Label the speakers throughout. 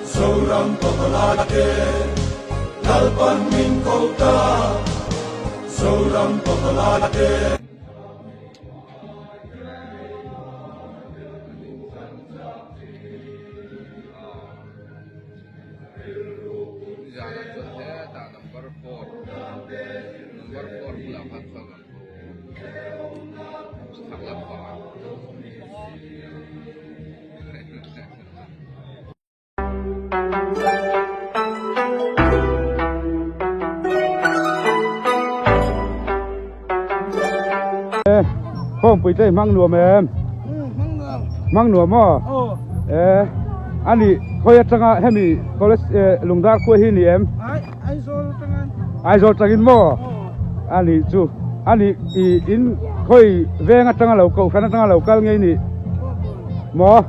Speaker 1: Seorang pemelati Lalpan min kota Seorang pemelati
Speaker 2: Jalan saya tak nomor 4 pulang pasal sangat parah.
Speaker 3: Không bị tay mang nùa mà em mang nùa mà anh đi coi chẳng hạn em đi coi lùng đá coi hi em ai rồi chẳng in mà anh đi chú anh đi in coi về ngay chẳng lâu cầu khán chẳng lâu cao nghe nè mà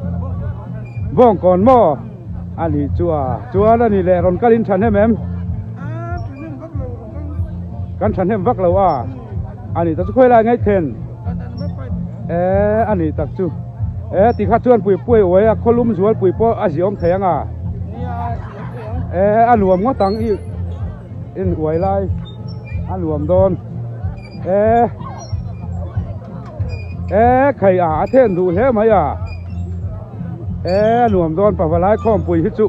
Speaker 3: vong còn mà anh đi chú đó nè lẹ còn cái in chăn emกันฉันเห็นวักแล้วว่าอันนี้ตัดค่อยละไงเทนอันนี้ตักจูตีข้าชวนปุ๋ยป่วยไว้คนลุ่มสวนปุ๋ยป้ออาศิอมแทงอันรวมก็ตังอีกอินหวยลายอันรวมโดนไข่เทนดูเฮ้ไหมรวมโดนปะวลายข้อมปุ๋ยฮิจุ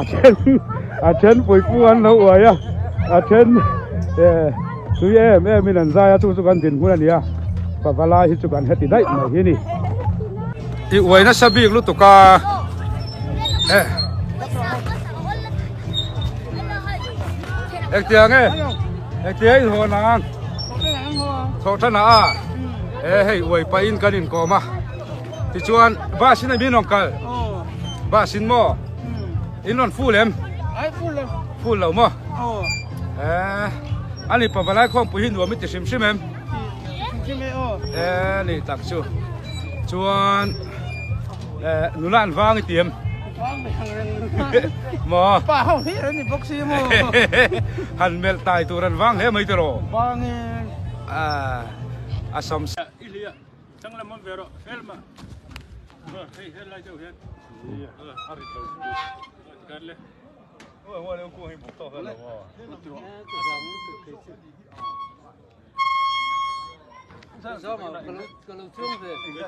Speaker 3: เช่นปุ๋ยป้วนแล้วอวยเช่นสุยมีนันใจทุกสุกันดินหัวนี่ปะวลายฮิจุกันเฮติได้ไหมที่นี่อีอวยนะสบีกลุตุกาเตียงเตียงหัวนางโทษท่านให้อวยไปอินกันอินกอมาที่ชวนบ้าสินมีน้องกันบ้าสินหม้ออินนอนฟูเล่มฟูเหล่าหม้ออันนี้ปะวลายของปุ๋ยหินหัวมิตรชิมใช่ไหมนี่ตักชูชวนหนูล้านวางไอเตียมหมอป้าห้องที่แล้วนี่บ็อกซี่หมอหันเมลตายตัวรันวางแล้วไม่ตรอวางอาสมอิเลียจังละมันเวรเฟลมาเฮ้ยอะไรเจ้าเห็นอาริโตกันเลยว่าเรื่องกูให้บุกต่อกันแล้ว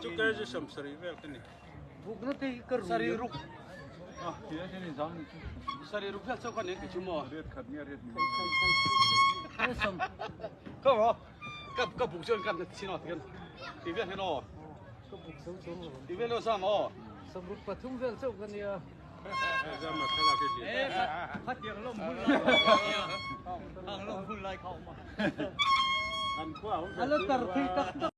Speaker 3: Чукай же сам саривел кни.
Speaker 4: Букнати кар сарирук.
Speaker 3: Я не знаю.
Speaker 4: Сарирук я цока не кичумо.
Speaker 3: Ред кадня ред.
Speaker 4: Сам. Кого? Кап букчон кап сино тген. Тиве хено. Кап букчон чон. Тиве ло сам о. Сам рук патум вел цока не.
Speaker 3: Зама кала ке.
Speaker 4: Хат yang lom hun lai. Ang lom hun lai khau ma. An kwa. Alo tar thi tak